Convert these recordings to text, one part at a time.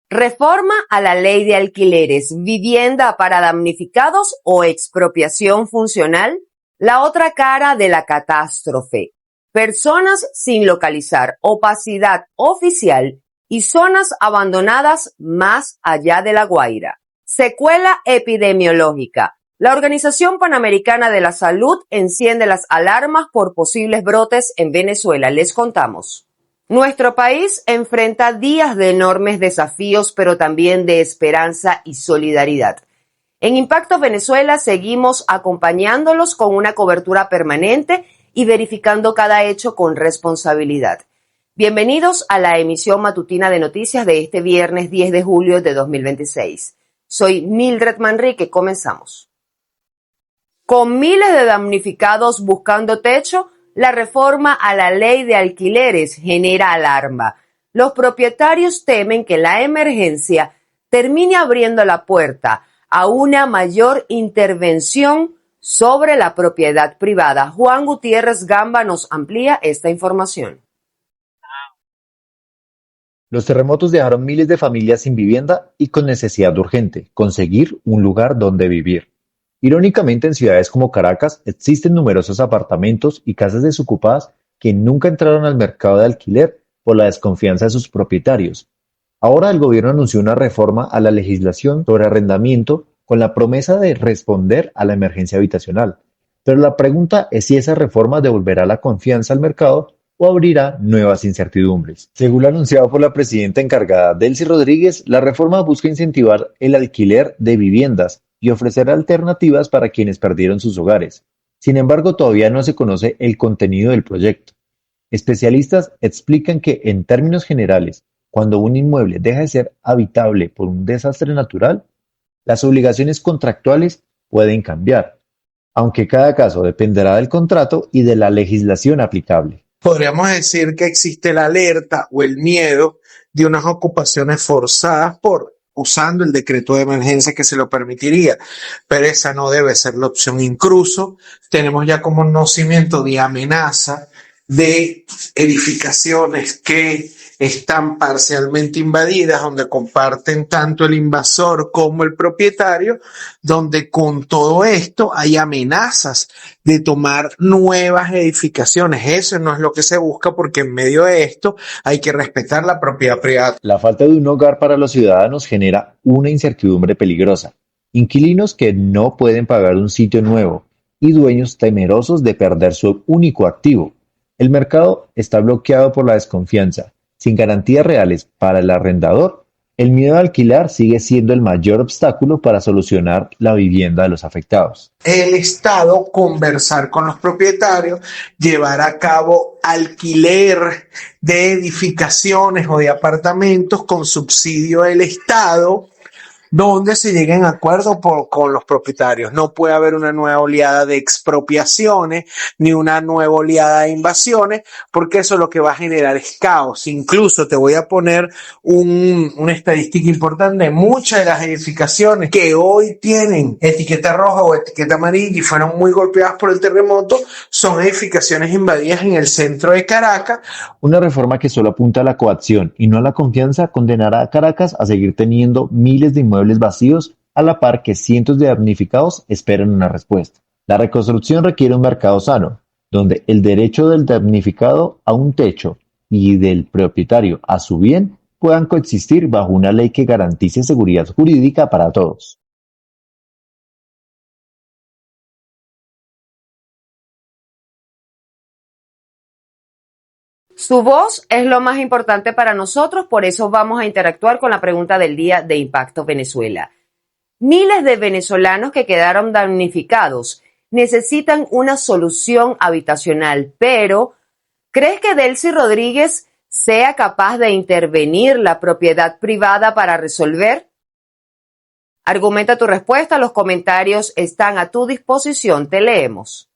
Reforma a la ley de alquileres, vivienda para damnificados o expropiación funcional. La otra cara de la catástrofe. Personas sin localizar, opacidad oficial y zonas abandonadas más allá de La Guaira. Secuela epidemiológica. La Organización Panamericana de la Salud enciende las alarmas por posibles brotes en Venezuela. Les contamos. Nuestro país enfrenta días de enormes desafíos, pero también de esperanza y solidaridad. En Impacto Venezuela seguimos acompañándolos con una cobertura permanente y verificando cada hecho con responsabilidad. Bienvenidos a la emisión matutina de noticias de este viernes 10 de julio de 2026. Soy Mildred Manrique, comenzamos. Con miles de damnificados buscando techo, la reforma a la ley de alquileres genera alarma. Los propietarios temen que la emergencia termine abriendo la puerta a una mayor intervención sobre la propiedad privada. Juan Gutiérrez Gamba nos amplía esta información. Los terremotos dejaron miles de familias sin vivienda y con necesidad urgente, conseguir un lugar donde vivir. Irónicamente, en ciudades como Caracas existen numerosos apartamentos y casas desocupadas que nunca entraron al mercado de alquiler por la desconfianza de sus propietarios. Ahora el gobierno anunció una reforma a la legislación sobre arrendamiento con la promesa de responder a la emergencia habitacional. Pero la pregunta es si esa reforma devolverá la confianza al mercado o abrirá nuevas incertidumbres. Según lo anunciado por la presidenta encargada, Delcy Rodríguez, la reforma busca incentivar el alquiler de viviendas y ofrecer alternativas para quienes perdieron sus hogares. Sin embargo, todavía no se conoce el contenido del proyecto. Especialistas explican que, en términos generales, cuando un inmueble deja de ser habitable por un desastre natural, las obligaciones contractuales pueden cambiar, aunque cada caso dependerá del contrato y de la legislación aplicable. Podríamos decir que existe la alerta o el miedo de unas ocupaciones forzadas usando el decreto de emergencia que se lo permitiría, pero esa no debe ser la opción. Incluso tenemos ya como conocimiento de amenaza de edificaciones que están parcialmente invadidas, donde comparten tanto el invasor como el propietario, donde con todo esto hay amenazas de tomar nuevas edificaciones. Eso no es lo que se busca, porque en medio de esto hay que respetar la propiedad privada. La falta de un hogar para los ciudadanos genera una incertidumbre peligrosa. Inquilinos que no pueden pagar un sitio nuevo y dueños temerosos de perder su único activo. El mercado está bloqueado por la desconfianza. Sin garantías reales para el arrendador, el miedo a alquilar sigue siendo el mayor obstáculo para solucionar la vivienda de los afectados. El Estado conversar con los propietarios, llevar a cabo alquiler de edificaciones o de apartamentos con subsidio del Estado, donde se lleguen a acuerdos con los propietarios. No puede haber una nueva oleada de expropiaciones ni una nueva oleada de invasiones, porque eso lo que va a generar es caos. Incluso te voy a poner una estadística importante. Muchas de las edificaciones que hoy tienen etiqueta roja o etiqueta amarilla y fueron muy golpeadas por el terremoto son edificaciones invadidas en el centro de Caracas. Una reforma que solo apunta a la coacción y no a la confianza condenará a Caracas a seguir teniendo miles de inmuebles vacíos, a la par que cientos de damnificados esperan una respuesta. La reconstrucción requiere un mercado sano, donde el derecho del damnificado a un techo y del propietario a su bien puedan coexistir bajo una ley que garantice seguridad jurídica para todos. Su voz es lo más importante para nosotros, por eso vamos a interactuar con la pregunta del día de Impacto Venezuela. Miles de venezolanos que quedaron damnificados necesitan una solución habitacional, pero ¿crees que Delcy Rodríguez sea capaz de intervenir la propiedad privada para resolver? Argumenta tu respuesta, los comentarios están a tu disposición, te leemos.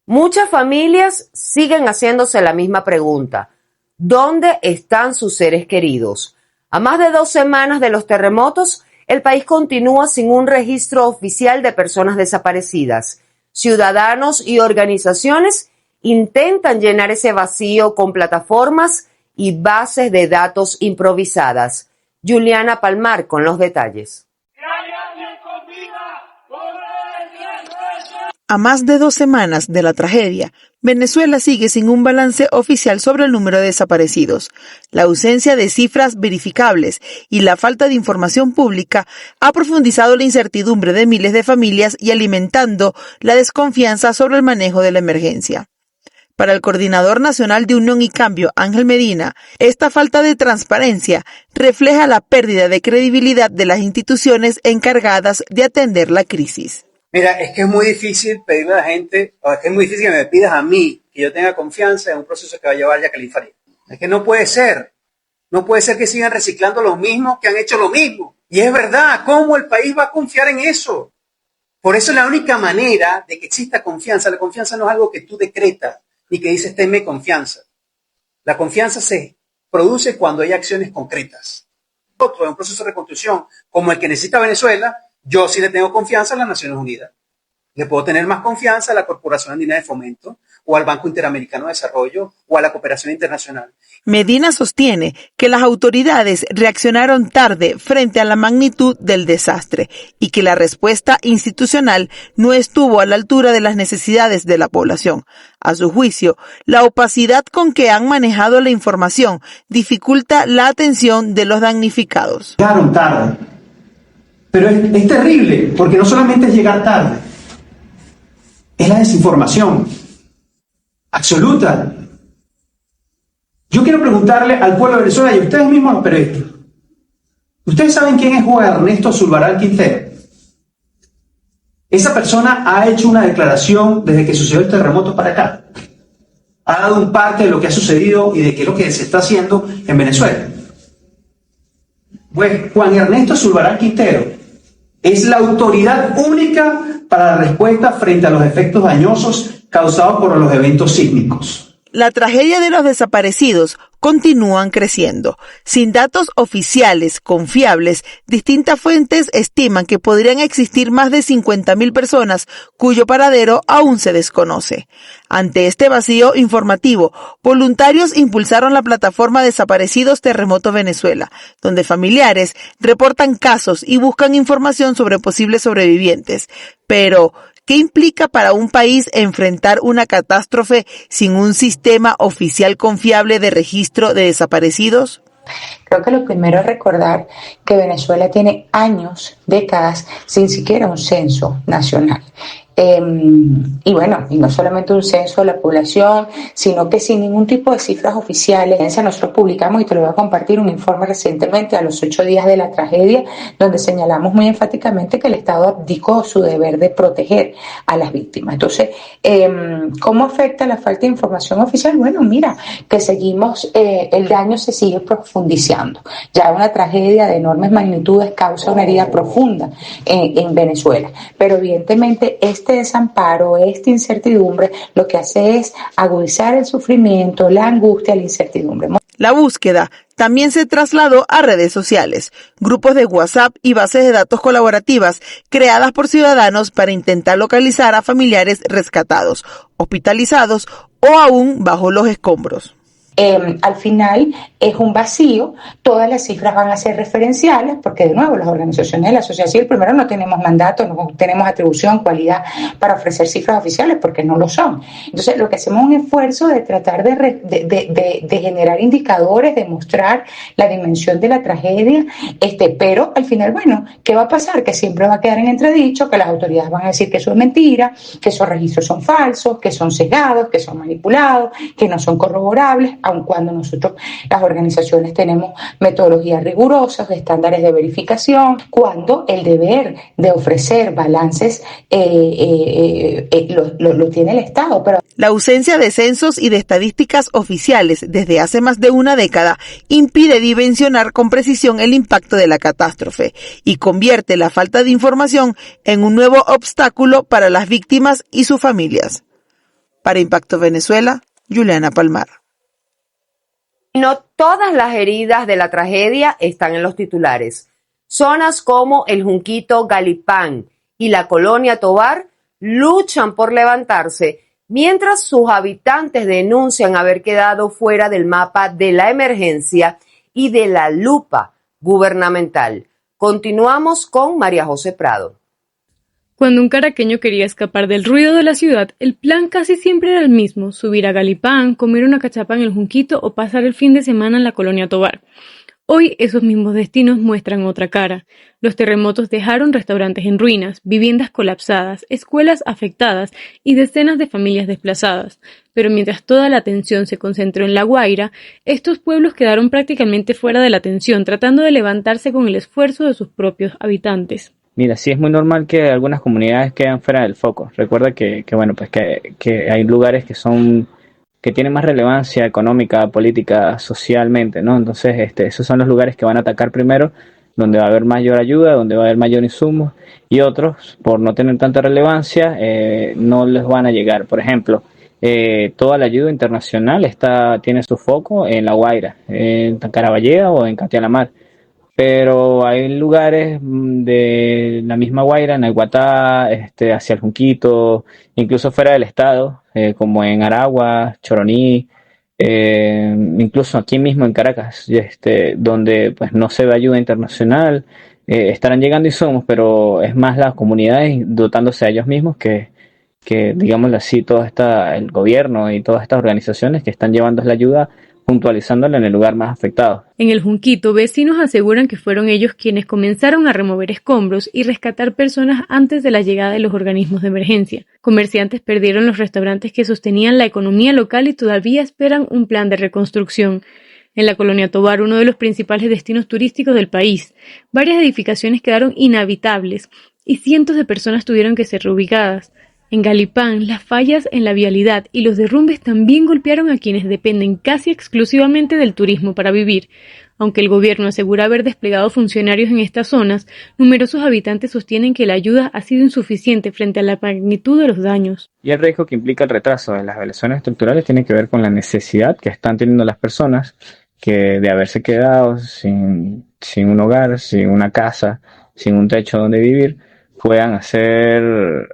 Muchas familias siguen haciéndose la misma pregunta. ¿Dónde están sus seres queridos? A más de 2 semanas de los terremotos, el país continúa sin un registro oficial de personas desaparecidas. Ciudadanos y organizaciones intentan llenar ese vacío con plataformas y bases de datos improvisadas. Juliana Palmar con los detalles. A más de 2 semanas de la tragedia, Venezuela sigue sin un balance oficial sobre el número de desaparecidos. La ausencia de cifras verificables y la falta de información pública ha profundizado la incertidumbre de miles de familias y alimentando la desconfianza sobre el manejo de la emergencia. Para el coordinador nacional de Unión y Cambio, Ángel Medina, esta falta de transparencia refleja la pérdida de credibilidad de las instituciones encargadas de atender la crisis. Mira, es que es muy difícil pedirle a la gente, o es que es muy difícil que me pidas a mí que yo tenga confianza en un proceso que va a llevar ya Califaria. Es que no puede ser. No puede ser que sigan reciclando lo mismo que han hecho lo mismo. Y es verdad, ¿cómo el país va a confiar en eso? Por eso la única manera de que exista confianza, la confianza no es algo que tú decretas, ni que dices tenme confianza. La confianza se produce cuando hay acciones concretas. En un proceso de reconstrucción como el que necesita Venezuela, yo sí le tengo confianza a las Naciones Unidas. Le puedo tener más confianza a la Corporación Andina de Fomento, o al Banco Interamericano de Desarrollo, o a la cooperación internacional. Medina sostiene que las autoridades reaccionaron tarde frente a la magnitud del desastre y que la respuesta institucional no estuvo a la altura de las necesidades de la población. A su juicio, la opacidad con que han manejado la información dificulta la atención de los damnificados. Llegaron tarde. Pero es terrible, porque no solamente es llegar tarde, es la desinformación absoluta. Yo quiero preguntarle al pueblo de Venezuela y a ustedes mismos los periodistas, ¿ustedes saben quién es Juan Ernesto Zulbarán Quintero? Esa persona ha hecho una declaración desde que sucedió el terremoto para acá. Ha dado un parte de lo que ha sucedido y de qué es lo que se está haciendo en Venezuela. Pues Juan Ernesto Zulbarán Quintero es la autoridad única para la respuesta frente a los efectos dañosos causados por los eventos sísmicos. La tragedia de los desaparecidos continúan creciendo. Sin datos oficiales confiables, distintas fuentes estiman que podrían existir más de 50.000 personas cuyo paradero aún se desconoce. Ante este vacío informativo, voluntarios impulsaron la plataforma Desaparecidos Terremoto Venezuela, donde familiares reportan casos y buscan información sobre posibles sobrevivientes. Pero ¿qué implica para un país enfrentar una catástrofe sin un sistema oficial confiable de registro de desaparecidos? Creo que lo primero es recordar que Venezuela tiene años, décadas, sin siquiera un censo nacional. Y bueno, y no solamente un censo de la población, sino que sin ningún tipo de cifras oficiales. Nosotros publicamos, y te lo voy a compartir, un informe recientemente a los 8 días de la tragedia, donde señalamos muy enfáticamente que el Estado abdicó su deber de proteger a las víctimas. Entonces, ¿cómo afecta la falta de información oficial? Bueno, mira, que seguimos, el daño se sigue profundizando. Ya una tragedia de enormes magnitudes causa una herida profunda en Venezuela, pero evidentemente este desamparo, esta incertidumbre, lo que hace es agudizar el sufrimiento, la angustia, la incertidumbre. La búsqueda también se trasladó a redes sociales, grupos de WhatsApp y bases de datos colaborativas creadas por ciudadanos para intentar localizar a familiares rescatados, hospitalizados o aún bajo los escombros. Al final es un vacío, todas las cifras van a ser referenciales porque de nuevo las organizaciones de la sociedad civil primero no tenemos mandato, no tenemos atribución, cualidad para ofrecer cifras oficiales porque no lo son. Entonces lo que hacemos es un esfuerzo de tratar de generar indicadores, de mostrar la dimensión de la tragedia, pero al final, bueno, ¿qué va a pasar? Que siempre va a quedar en entredicho, que las autoridades van a decir que eso es mentira, que esos registros son falsos, que son sesgados, que son manipulados, que no son corroborables, aun cuando nosotros, las organizaciones, tenemos metodologías rigurosas, estándares de verificación, cuando el deber de ofrecer balances lo tiene el Estado. Pero la ausencia de censos y de estadísticas oficiales desde hace más de una década impide dimensionar con precisión el impacto de la catástrofe y convierte la falta de información en un nuevo obstáculo para las víctimas y sus familias. Para Impacto Venezuela, Juliana Palmar. No todas las heridas de la tragedia están en los titulares. Zonas como el Junquito Galipán y la Colonia Tovar luchan por levantarse, mientras sus habitantes denuncian haber quedado fuera del mapa de la emergencia y de la lupa gubernamental. Continuamos con María José Prado. Cuando un caraqueño quería escapar del ruido de la ciudad, el plan casi siempre era el mismo: subir a Galipán, comer una cachapa en el Junquito o pasar el fin de semana en la Colonia Tovar. Hoy esos mismos destinos muestran otra cara. Los terremotos dejaron restaurantes en ruinas, viviendas colapsadas, escuelas afectadas y decenas de familias desplazadas. Pero mientras toda la atención se concentró en La Guaira, estos pueblos quedaron prácticamente fuera de la atención, tratando de levantarse con el esfuerzo de sus propios habitantes. Mira, sí es muy normal que algunas comunidades queden fuera del foco. Recuerda que hay lugares que tienen más relevancia económica, política, socialmente, ¿no? Entonces, esos son los lugares que van a atacar primero, donde va a haber mayor ayuda, donde va a haber mayor insumo, y otros, por no tener tanta relevancia, no les van a llegar. Por ejemplo, toda la ayuda internacional tiene su foco en La Guaira, en Caraballeda o en Catialamar. Pero hay lugares de la misma Guaira, en Aiguatá, hacia el Junquito, incluso fuera del estado, como en Aragua, Choroní, incluso aquí mismo en Caracas, donde pues no se ve ayuda internacional. Estarán llegando insumos, pero es más las comunidades dotándose a ellos mismos que digámoslo así, el gobierno y todas estas organizaciones que están llevando la ayuda, puntualizándola en el lugar más afectado. En el Junquito, vecinos aseguran que fueron ellos quienes comenzaron a remover escombros y rescatar personas antes de la llegada de los organismos de emergencia. Comerciantes perdieron los restaurantes que sostenían la economía local y todavía esperan un plan de reconstrucción. En la Colonia Tovar, uno de los principales destinos turísticos del país, varias edificaciones quedaron inhabitables y cientos de personas tuvieron que ser reubicadas. En Galipán, las fallas en la vialidad y los derrumbes también golpearon a quienes dependen casi exclusivamente del turismo para vivir. Aunque el gobierno asegura haber desplegado funcionarios en estas zonas, numerosos habitantes sostienen que la ayuda ha sido insuficiente frente a la magnitud de los daños. Y el riesgo que implica el retraso de las evaluaciones estructurales tiene que ver con la necesidad que están teniendo las personas de haberse quedado sin un hogar, sin una casa, sin un techo donde vivir, puedan hacer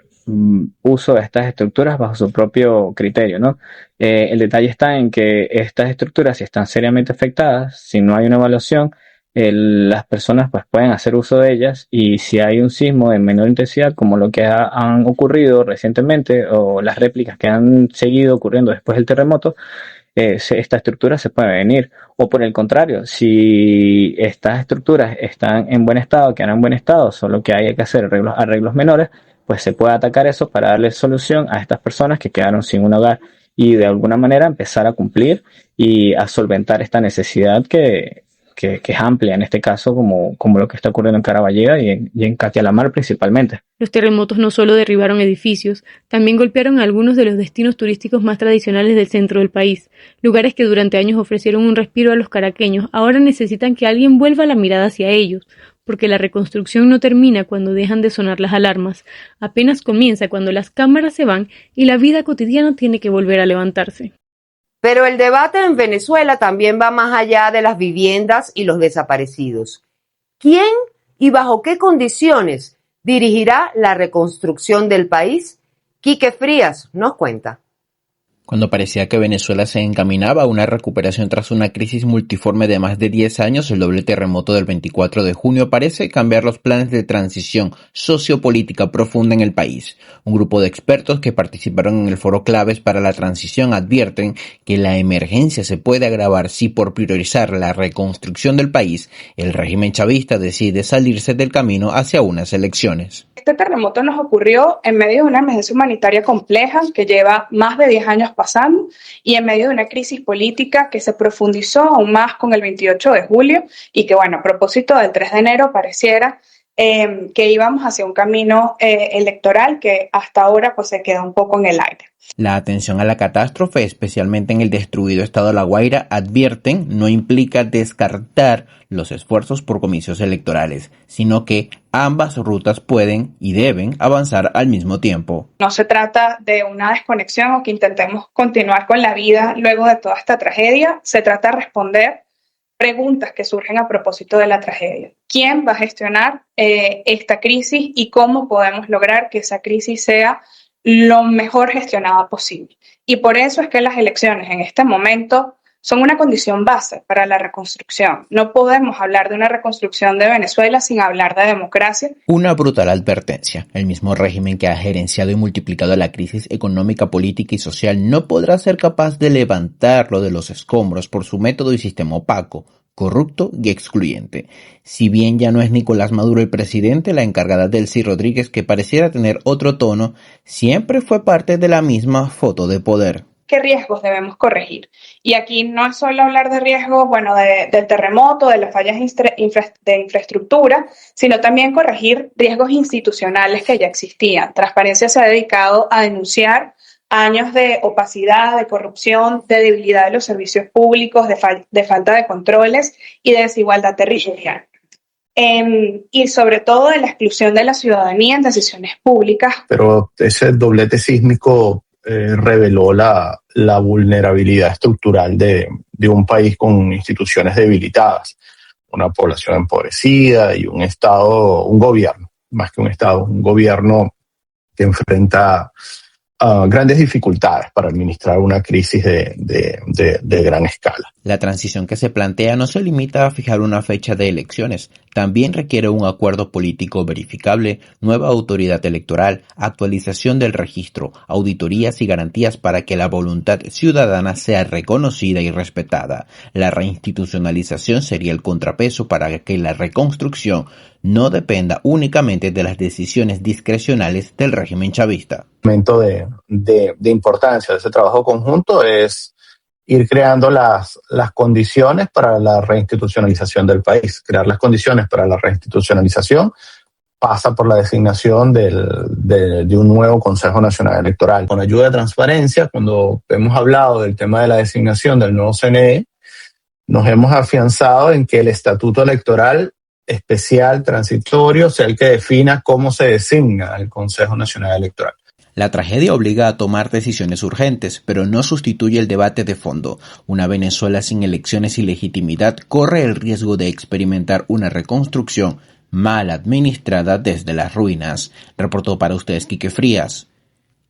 uso de estas estructuras bajo su propio criterio, ¿no? El detalle está en que estas estructuras, si están seriamente afectadas, si no hay una evaluación, las personas pues pueden hacer uso de ellas, y si hay un sismo de menor intensidad, como lo que han ocurrido recientemente, o las réplicas que han seguido ocurriendo después del terremoto, esta estructura se puede venir. O por el contrario, si estas estructuras están en buen estado, quedan en buen estado, solo que hay que hacer arreglos menores, pues se puede atacar eso para darle solución a estas personas que quedaron sin un hogar, y de alguna manera empezar a cumplir y a solventar esta necesidad que es amplia en este caso, como lo que está ocurriendo en Caraballeda y en Catialamar principalmente. Los terremotos no solo derribaron edificios, también golpearon a algunos de los destinos turísticos más tradicionales del centro del país. Lugares que durante años ofrecieron un respiro a los caraqueños ahora necesitan que alguien vuelva la mirada hacia ellos, porque la reconstrucción no termina cuando dejan de sonar las alarmas, apenas comienza cuando las cámaras se van y la vida cotidiana tiene que volver a levantarse. Pero el debate en Venezuela también va más allá de las viviendas y los desaparecidos. ¿Quién y bajo qué condiciones dirigirá la reconstrucción del país? Quique Frías nos cuenta. Cuando parecía que Venezuela se encaminaba a una recuperación tras una crisis multiforme de más de 10 años, el doble terremoto del 24 de junio parece cambiar los planes de transición sociopolítica profunda en el país. Un grupo de expertos que participaron en el foro Claves para la Transición advierten que la emergencia se puede agravar si, por priorizar la reconstrucción del país, el régimen chavista decide salirse del camino hacia unas elecciones. Este terremoto nos ocurrió en medio de una emergencia humanitaria compleja que lleva más de 10 años pasando, y en medio de una crisis política que se profundizó aún más con el 28 de julio y que, bueno, a propósito del 3 de enero pareciera que íbamos hacia un camino electoral que hasta ahora pues se quedó un poco en el aire. La atención a la catástrofe, especialmente en el destruido estado de La Guaira, advierten, no implica descartar los esfuerzos por comicios electorales, sino que ambas rutas pueden y deben avanzar al mismo tiempo. No se trata de una desconexión o que intentemos continuar con la vida luego de toda esta tragedia, se trata de responder preguntas que surgen a propósito de la tragedia. ¿Quién va a gestionar esta crisis y cómo podemos lograr que esa crisis sea lo mejor gestionada posible? Y por eso es que las elecciones en este momento son una condición base para la reconstrucción. No podemos hablar de una reconstrucción de Venezuela sin hablar de democracia. Una brutal advertencia. El mismo régimen que ha gerenciado y multiplicado la crisis económica, política y social no podrá ser capaz de levantarlo de los escombros por su método y sistema opaco, corrupto y excluyente. Si bien ya no es Nicolás Maduro el presidente, la encargada Delcy Rodríguez, que pareciera tener otro tono, siempre fue parte de la misma foto de poder. ¿Qué riesgos debemos corregir? Y aquí no es solo hablar de riesgos, del terremoto, de las fallas de infraestructura, sino también corregir riesgos institucionales que ya existían. Transparencia se ha dedicado a denunciar años de opacidad, de corrupción, de debilidad de los servicios públicos, de falta de controles y de desigualdad territorial. Y sobre todo de la exclusión de la ciudadanía en decisiones públicas. Pero ese doblete sísmico reveló la vulnerabilidad estructural de un país con instituciones debilitadas, una población empobrecida y un gobierno, más que un Estado, un gobierno que enfrenta grandes dificultades para administrar una crisis de gran escala. La transición que se plantea no se limita a fijar una fecha de elecciones, también requiere un acuerdo político verificable, nueva autoridad electoral, actualización del registro, auditorías y garantías para que la voluntad ciudadana sea reconocida y respetada. La reinstitucionalización sería el contrapeso para que la reconstrucción no dependa únicamente de las decisiones discrecionales del régimen chavista. El momento de importancia de ese trabajo conjunto es ir creando las condiciones para la reinstitucionalización del país. Crear las condiciones para la reinstitucionalización pasa por la designación de un nuevo Consejo Nacional Electoral. Con ayuda de transparencia, cuando hemos hablado del tema de la designación del nuevo CNE, nos hemos afianzado en que el estatuto electoral especial, transitorio, sea el que defina cómo se designa el Consejo Nacional Electoral. La tragedia obliga a tomar decisiones urgentes, pero no sustituye el debate de fondo. Una Venezuela sin elecciones y legitimidad corre el riesgo de experimentar una reconstrucción mal administrada desde las ruinas. Reportó para ustedes Quique Frías.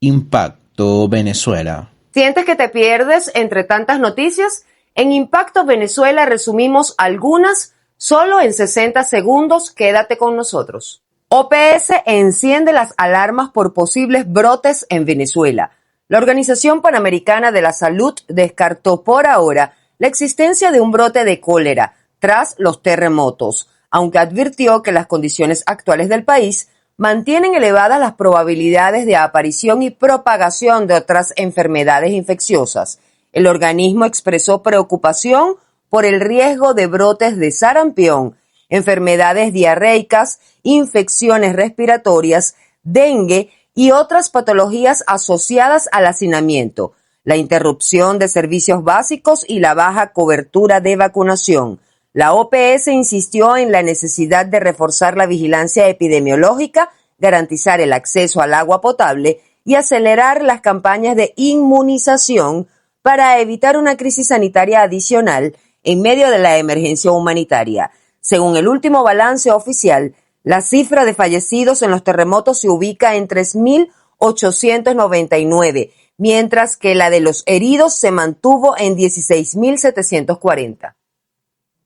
Impacto Venezuela. ¿Sientes que te pierdes entre tantas noticias? En Impacto Venezuela resumimos algunas solo en 60 segundos. Quédate con nosotros. OPS enciende las alarmas por posibles brotes en Venezuela. La Organización Panamericana de la Salud descartó por ahora la existencia de un brote de cólera tras los terremotos, aunque advirtió que las condiciones actuales del país mantienen elevadas las probabilidades de aparición y propagación de otras enfermedades infecciosas. El organismo expresó preocupación por el riesgo de brotes de sarampión, enfermedades diarreicas, infecciones respiratorias, dengue y otras patologías asociadas al hacinamiento, la interrupción de servicios básicos y la baja cobertura de vacunación. La OPS insistió en la necesidad de reforzar la vigilancia epidemiológica, garantizar el acceso al agua potable y acelerar las campañas de inmunización para evitar una crisis sanitaria adicional en medio de la emergencia humanitaria. Según el último balance oficial, la cifra de fallecidos en los terremotos se ubica en 3.899, mientras que la de los heridos se mantuvo en 16.740.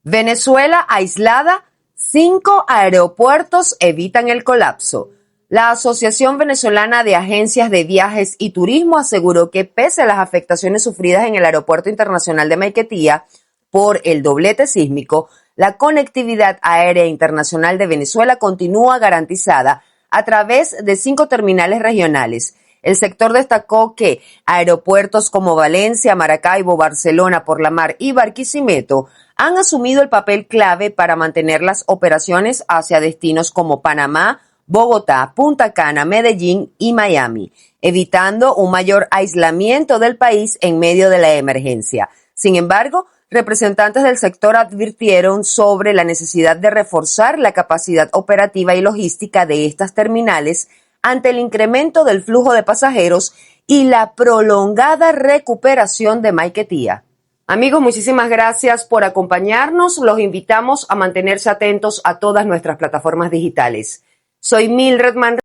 Venezuela aislada, 5 aeropuertos evitan el colapso. La Asociación Venezolana de Agencias de Viajes y Turismo aseguró que pese a las afectaciones sufridas en el Aeropuerto Internacional de Maiquetía por el doblete sísmico, la conectividad aérea internacional de Venezuela continúa garantizada a través de 5 terminales regionales. El sector destacó que aeropuertos como Valencia, Maracaibo, Barcelona por la Mar y Barquisimeto han asumido el papel clave para mantener las operaciones hacia destinos como Panamá, Bogotá, Punta Cana, Medellín y Miami, evitando un mayor aislamiento del país en medio de la emergencia. Sin embargo, representantes del sector advirtieron sobre la necesidad de reforzar la capacidad operativa y logística de estas terminales ante el incremento del flujo de pasajeros y la prolongada recuperación de Maiquetía. Amigos, muchísimas gracias por acompañarnos. Los invitamos a mantenerse atentos a todas nuestras plataformas digitales. Soy Mildred Manrique.